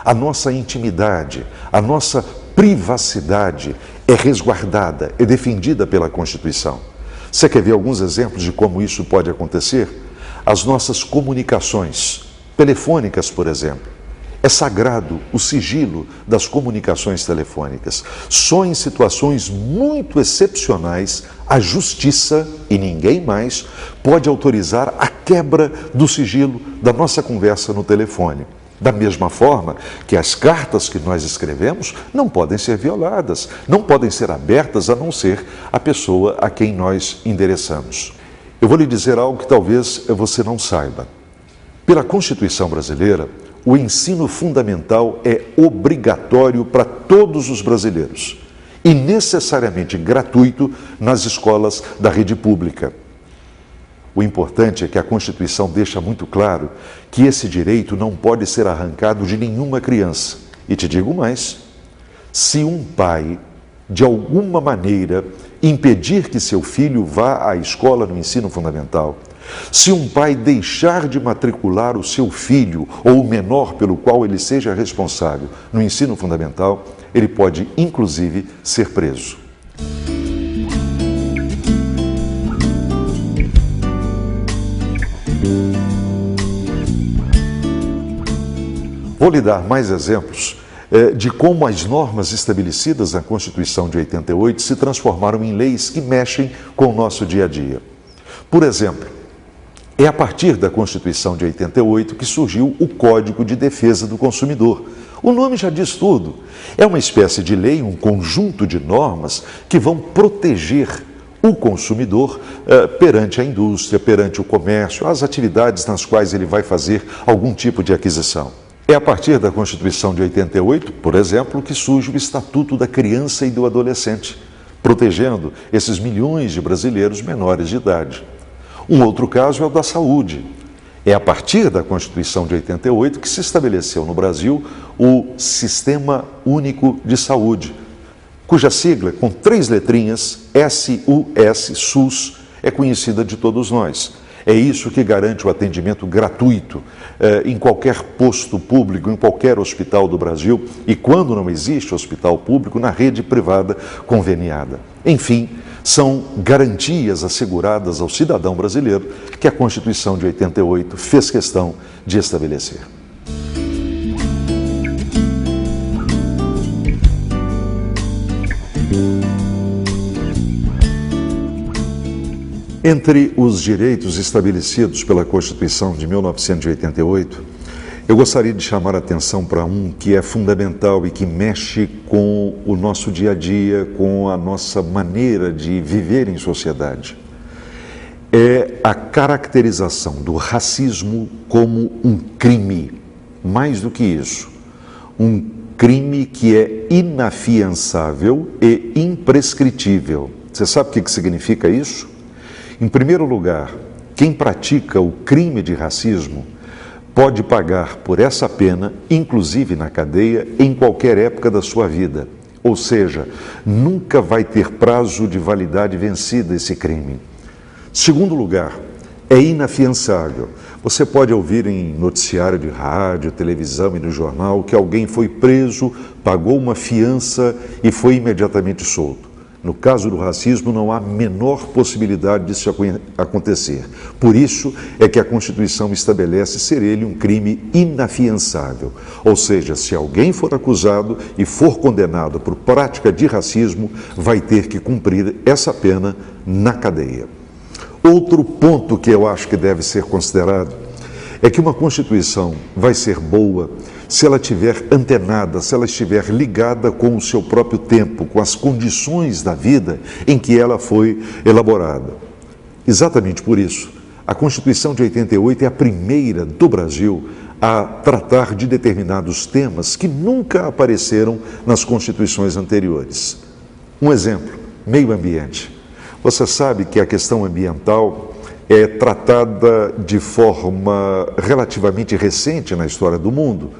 a nossa intimidade, a nossa privacidade é resguardada, é defendida pela Constituição. Você quer ver alguns exemplos de como isso pode acontecer? As nossas comunicações telefônicas, por exemplo. É sagrado o sigilo das comunicações telefônicas. Só em situações muito excepcionais, a justiça, e ninguém mais, pode autorizar a quebra do sigilo da nossa conversa no telefone. Da mesma forma que as cartas que nós escrevemos não podem ser violadas, não podem ser abertas a não ser a pessoa a quem nós endereçamos. Eu vou lhe dizer algo que talvez você não saiba. Pela Constituição brasileira, o ensino fundamental é obrigatório para todos os brasileiros e necessariamente gratuito nas escolas da rede pública. O importante é que a Constituição deixa muito claro que esse direito não pode ser arrancado de nenhuma criança. E te digo mais, se um pai, de alguma maneira, impedir que seu filho vá à escola no ensino fundamental, se um pai deixar de matricular o seu filho ou o menor pelo qual ele seja responsável no ensino fundamental, ele pode, inclusive, ser preso. Vou lhe dar mais exemplos de como as normas estabelecidas na Constituição de 88 se transformaram em leis que mexem com o nosso dia a dia. Por exemplo, é a partir da Constituição de 88 que surgiu o Código de Defesa do Consumidor. O nome já diz tudo. É uma espécie de lei, um conjunto de normas que vão proteger o consumidor perante a indústria, perante o comércio, as atividades nas quais ele vai fazer algum tipo de aquisição. É a partir da Constituição de 88, por exemplo, que surge o Estatuto da Criança e do Adolescente, protegendo esses milhões de brasileiros menores de idade. Um outro caso é o da saúde. É a partir da Constituição de 88 que se estabeleceu no Brasil o Sistema Único de Saúde, cuja sigla, com 3 letrinhas, SUS, SUS, é conhecida de todos nós. É isso que garante o atendimento gratuito em qualquer posto público, em qualquer hospital do Brasil e, quando não existe hospital público, na rede privada conveniada. Enfim, são garantias asseguradas ao cidadão brasileiro que a Constituição de 88 fez questão de estabelecer. Entre os direitos estabelecidos pela Constituição de 1988, eu gostaria de chamar a atenção para um que é fundamental e que mexe com o nosso dia a dia, com a nossa maneira de viver em sociedade. É a caracterização do racismo como um crime. Mais do que isso, um crime que é inafiançável e imprescritível. Você sabe o que significa isso? Em primeiro lugar, quem pratica o crime de racismo pode pagar por essa pena, inclusive na cadeia, em qualquer época da sua vida. Ou seja, nunca vai ter prazo de validade vencida esse crime. Segundo lugar, é inafiançável. Você pode ouvir em noticiário de rádio, televisão e no jornal que alguém foi preso, pagou uma fiança e foi imediatamente solto. No caso do racismo, não há menor possibilidade disso acontecer. Por isso é que a Constituição estabelece ser ele um crime inafiançável. Ou seja, se alguém for acusado e for condenado por prática de racismo, vai ter que cumprir essa pena na cadeia. Outro ponto que eu acho que deve ser considerado é que uma Constituição vai ser boa se ela estiver antenada, se ela estiver ligada com o seu próprio tempo, com as condições da vida em que ela foi elaborada. Exatamente por isso, a Constituição de 88 é a primeira do Brasil a tratar de determinados temas que nunca apareceram nas constituições anteriores. Um exemplo, meio ambiente. Você sabe que a questão ambiental é tratada de forma relativamente recente na história do mundo.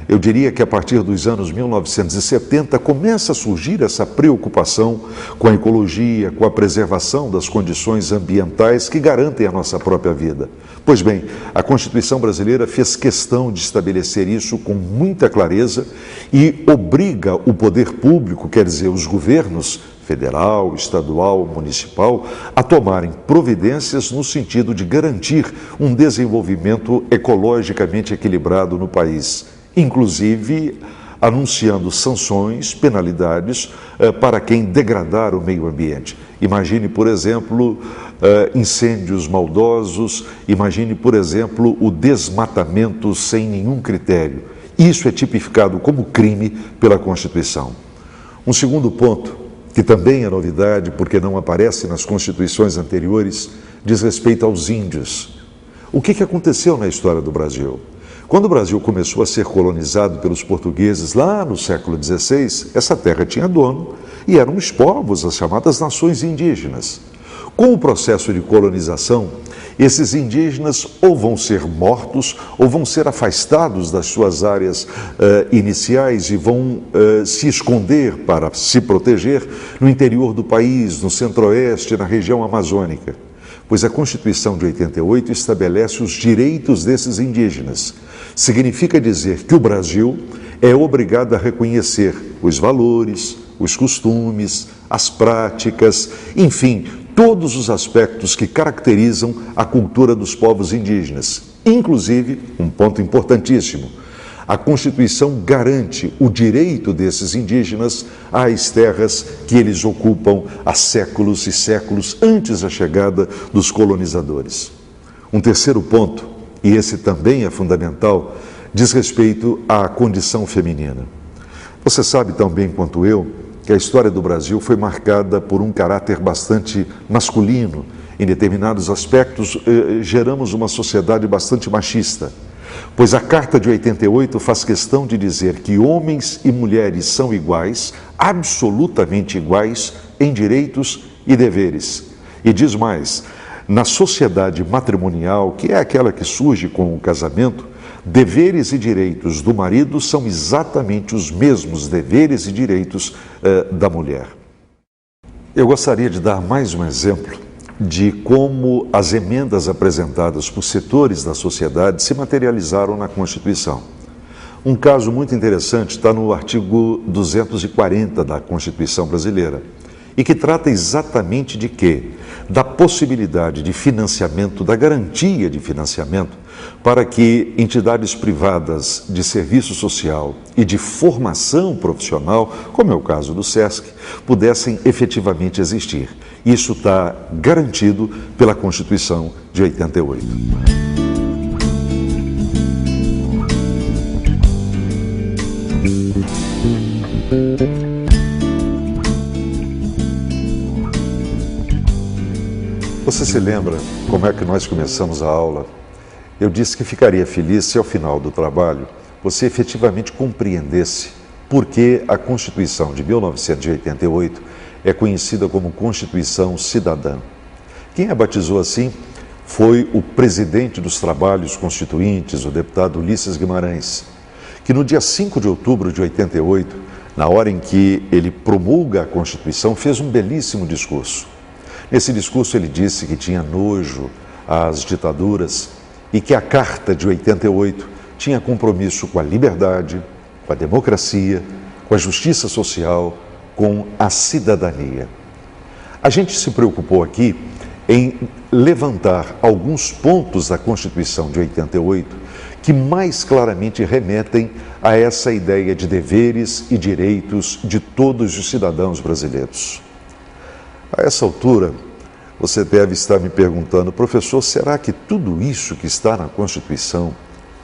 Eu diria que a partir dos anos 1970 começa a surgir essa preocupação com a ecologia, com a preservação das condições ambientais que garantem a nossa própria vida. Pois bem, a Constituição brasileira fez questão de estabelecer isso com muita clareza e obriga o poder público, quer dizer, os governos, federal, estadual, municipal, a tomarem providências no sentido de garantir um desenvolvimento ecologicamente equilibrado no país, inclusive anunciando sanções, penalidades para quem degradar o meio ambiente. Imagine, por exemplo, incêndios maldosos, imagine, por exemplo, o desmatamento sem nenhum critério. Isso é tipificado como crime pela Constituição. Um segundo ponto, que também é novidade, porque não aparece nas constituições anteriores, diz respeito aos índios. O que aconteceu na história do Brasil? Quando o Brasil começou a ser colonizado pelos portugueses lá no século XVI, essa terra tinha dono e eram os povos, as chamadas nações indígenas. Com o processo de colonização, esses indígenas ou vão ser mortos ou vão ser afastados das suas áreas iniciais e vão se esconder para se proteger no interior do país, no centro-oeste, na região amazônica. Pois a Constituição de 88 estabelece os direitos desses indígenas. Significa dizer que o Brasil é obrigado a reconhecer os valores, os costumes, as práticas, enfim, todos os aspectos que caracterizam a cultura dos povos indígenas. Inclusive, um ponto importantíssimo, a Constituição garante o direito desses indígenas às terras que eles ocupam há séculos e séculos antes da chegada dos colonizadores. Um terceiro ponto, e esse também é fundamental, diz respeito à condição feminina. Você sabe tão bem quanto eu que a história do Brasil foi marcada por um caráter bastante masculino. Em determinados aspectos, geramos uma sociedade bastante machista, pois a Carta de 88 faz questão de dizer que homens e mulheres são iguais, absolutamente iguais, em direitos e deveres. E diz mais, na sociedade matrimonial, que é aquela que surge com o casamento, deveres e direitos do marido são exatamente os mesmos deveres e direitos da mulher. Eu gostaria de dar mais um exemplo de como as emendas apresentadas por setores da sociedade se materializaram na Constituição. Um caso muito interessante está no artigo 240 da Constituição brasileira, e que trata exatamente de quê? Da possibilidade de financiamento, da garantia de financiamento, para que entidades privadas de serviço social e de formação profissional, como é o caso do SESC, pudessem efetivamente existir. Isso está garantido pela Constituição de 88. Você se lembra como é que nós começamos a aula? Eu disse que ficaria feliz se ao final do trabalho você efetivamente compreendesse por que a Constituição de 1988 é conhecida como Constituição Cidadã. Quem a batizou assim foi o presidente dos Trabalhos Constituintes, o deputado Ulisses Guimarães, que no dia 5 de outubro de 88, na hora em que ele promulga a Constituição, fez um belíssimo discurso. Nesse discurso ele disse que tinha nojo às ditaduras e que a Carta de 88 tinha compromisso com a liberdade, com a democracia, com a justiça social, com a cidadania. A gente se preocupou aqui em levantar alguns pontos da Constituição de 88 que mais claramente remetem a essa ideia de deveres e direitos de todos os cidadãos brasileiros. A essa altura, você deve estar me perguntando, professor, será que tudo isso que está na Constituição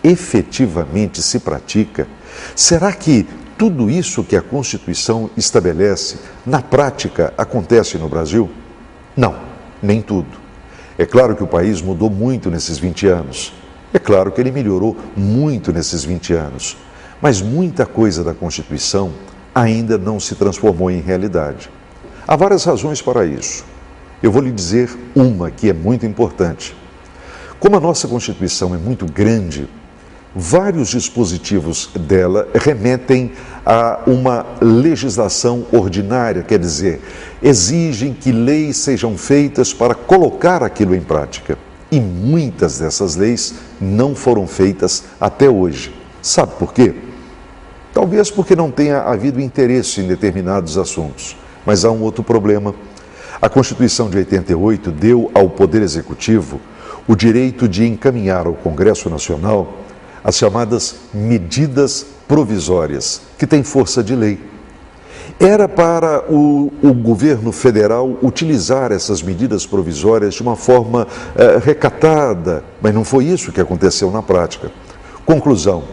efetivamente se pratica? Será que tudo isso que a Constituição estabelece, na prática, acontece no Brasil? Não, nem tudo. É claro que o país mudou muito nesses 20 anos. É claro que ele melhorou muito nesses 20 anos. Mas muita coisa da Constituição ainda não se transformou em realidade. Há várias razões para isso. Eu vou lhe dizer uma que é muito importante. Como a nossa Constituição é muito grande, vários dispositivos dela remetem a uma legislação ordinária, quer dizer, exigem que leis sejam feitas para colocar aquilo em prática. E muitas dessas leis não foram feitas até hoje. Sabe por quê? Talvez porque não tenha havido interesse em determinados assuntos. Mas há um outro problema. A Constituição de 88 deu ao Poder Executivo o direito de encaminhar ao Congresso Nacional as chamadas medidas provisórias, que têm força de lei. Era para o governo federal utilizar essas medidas provisórias de uma forma recatada, mas não foi isso que aconteceu na prática. Conclusão: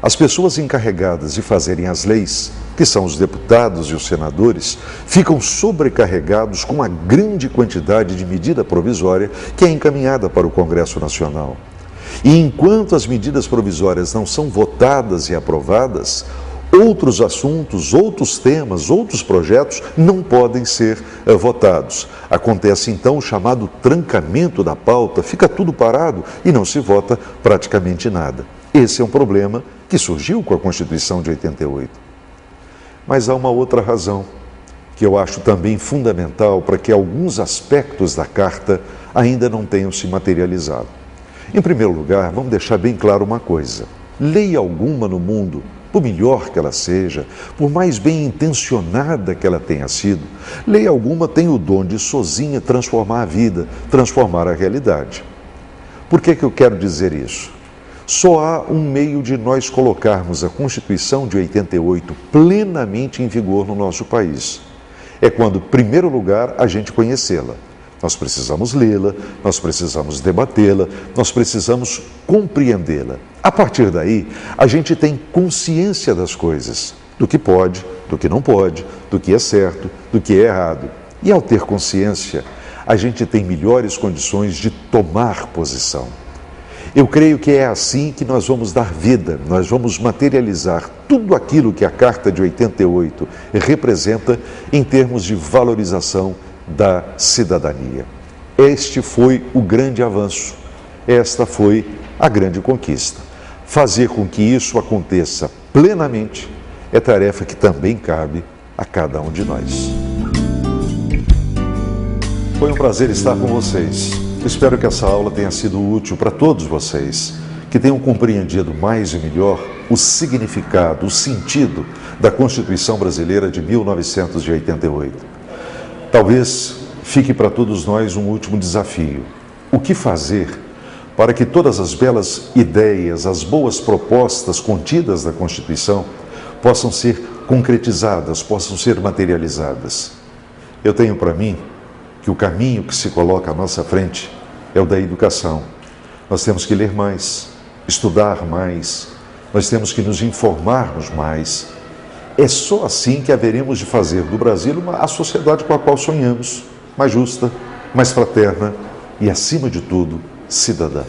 as pessoas encarregadas de fazerem as leis, que são os deputados e os senadores, ficam sobrecarregados com uma grande quantidade de medida provisória que é encaminhada para o Congresso Nacional. E enquanto as medidas provisórias não são votadas e aprovadas, outros assuntos, outros temas, outros projetos não podem ser votados. Acontece então o chamado trancamento da pauta, fica tudo parado e não se vota praticamente nada. Esse é um problema que surgiu com a Constituição de 88. Mas há uma outra razão, que eu acho também fundamental para que alguns aspectos da Carta ainda não tenham se materializado. Em primeiro lugar, vamos deixar bem claro uma coisa: lei alguma no mundo, por melhor que ela seja, por mais bem intencionada que ela tenha sido, lei alguma tem o dom de sozinha transformar a vida, transformar a realidade. Por que eu quero dizer isso? Só há um meio de nós colocarmos a Constituição de 88 plenamente em vigor no nosso país. É quando, em primeiro lugar, a gente conhecê-la. Nós precisamos lê-la, nós precisamos debatê-la, nós precisamos compreendê-la. A partir daí, a gente tem consciência das coisas, do que pode, do que não pode, do que é certo, do que é errado. E ao ter consciência, a gente tem melhores condições de tomar posição. Eu creio que é assim que nós vamos dar vida, nós vamos materializar tudo aquilo que a Carta de 88 representa em termos de valorização da cidadania. Este foi o grande avanço, esta foi a grande conquista. Fazer com que isso aconteça plenamente é tarefa que também cabe a cada um de nós. Foi um prazer estar com vocês. Espero que essa aula tenha sido útil para todos vocês, que tenham compreendido mais e melhor o significado, o sentido da Constituição Brasileira de 1988. Talvez fique para todos nós um último desafio: o que fazer para que todas as belas ideias, as boas propostas contidas na Constituição possam ser concretizadas, possam ser materializadas? Eu tenho para mim que o caminho que se coloca à nossa frente é o da educação. Nós temos que ler mais, estudar mais, nós temos que nos informarmos mais. É só assim que haveremos de fazer do Brasil a sociedade com a qual sonhamos, mais justa, mais fraterna e, acima de tudo, cidadã.